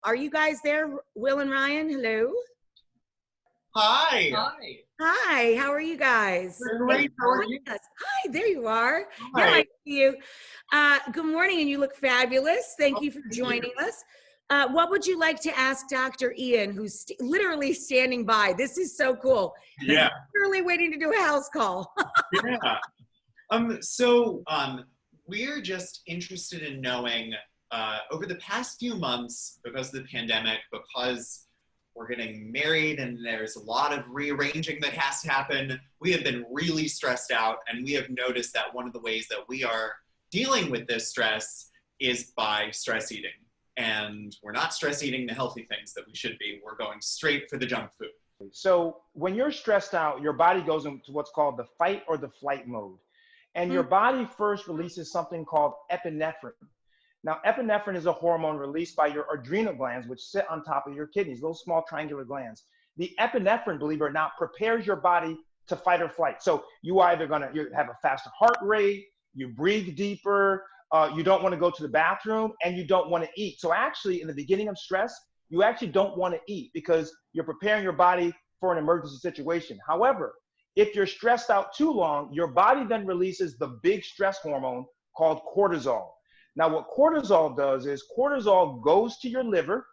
Are you guys there, Will and Ryan? Hello. Hi. Hi. Hi, how are you guys? Great. How are you? Hi, there you are. Now Hi. I see you. Good morning, and you look fabulous. Thank you for joining us. What would you like to ask Dr. Ian, who's literally standing by? This is so cool. Yeah. He's literally waiting to do a house call. Yeah. We're just interested in knowing, over the past few months, because of the pandemic, because we're getting married and there's a lot of rearranging that has to happen, we have been really stressed out, and we have noticed that one of the ways that we are dealing with this stress is by stress eating. And we're not stress eating the healthy things that we should be. We're going straight for the junk food. So when you're stressed out, your body goes into what's called the fight or the flight mode. And your body first releases something called epinephrine. Now, epinephrine is a hormone released by your adrenal glands, which sit on top of your kidneys, those small triangular glands. The epinephrine, believe it or not, prepares your body to fight or flight. So you either you have a faster heart rate, you breathe deeper, you don't want to go to the bathroom, and you don't want to eat. So actually, in the beginning of stress, you actually don't want to eat because you're preparing your body for an emergency situation. However, if you're stressed out too long, your body then releases the big stress hormone called cortisol. Now, what cortisol does is cortisol goes to your liver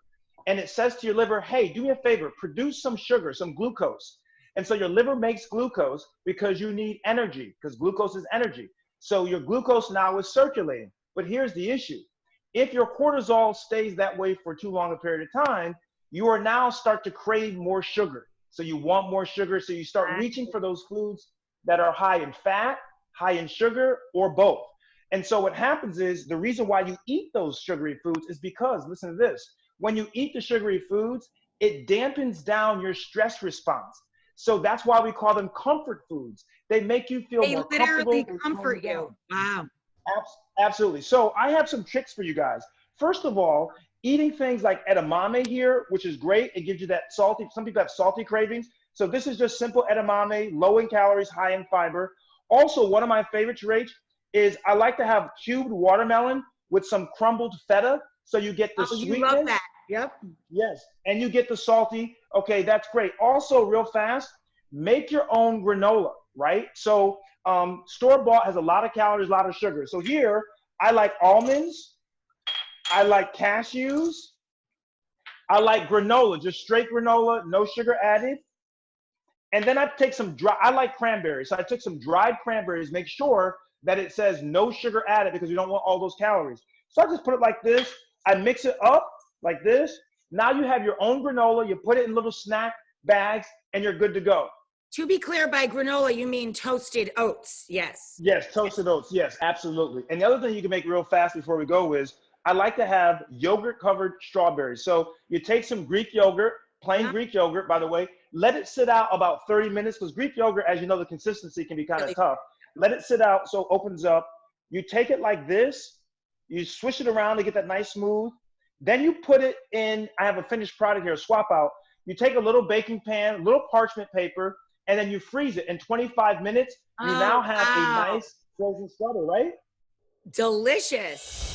and it says to your liver, hey, do me a favor, produce some sugar, some glucose. And so your liver makes glucose because you need energy, because glucose is energy. So your glucose now is circulating. But here's the issue. If your cortisol stays that way for too long a period of time, you are now start to crave more sugar. So you want more sugar. So you start reaching for those foods that are high in fat, high in sugar, or both. And so what happens is the reason why you eat those sugary foods is because, listen to this, when you eat the sugary foods, it dampens down your stress response. So that's why we call them comfort foods. They make you feel more comfortable. They literally comfort you. Wow. Absolutely. So I have some tricks for you guys. First of all, eating things like edamame here, which is great. It gives you that salty, some people have salty cravings. So this is just simple edamame, low in calories, high in fiber. Also, one of my favorites, Rach, is I like to have cubed watermelon with some crumbled feta. So you get the sweetness. You love that. Yep. Yes. And you get the salty. Okay, that's great. Also, real fast, make your own granola, right? So store-bought has a lot of calories, a lot of sugar. So here, I like almonds. I like cashews. I like granola, just straight granola, no sugar added. And then I take some I like cranberries. So I took some dried cranberries, make sure that it says no sugar added because you don't want all those calories. So I just put it like this. I mix it up like this. Now you have your own granola. You put it in little snack bags and you're good to go. To be clear, by granola, you mean toasted oats. Yes. Yes, toasted oats. Yes, absolutely. And the other thing you can make real fast before we go is I like to have yogurt covered strawberries. So you take some Greek yogurt, plain Greek yogurt, by the way, let it sit out about 30 minutes because Greek yogurt, as you know, the consistency can be kind of tough. Let it sit out so it opens up. You take it like this. You swish it around to get that nice smooth. Then you put it in, I have a finished product here, swap out. You take a little baking pan, little parchment paper, and then you freeze it. In 25 minutes, you now have a nice frozen strawberry, right? Delicious.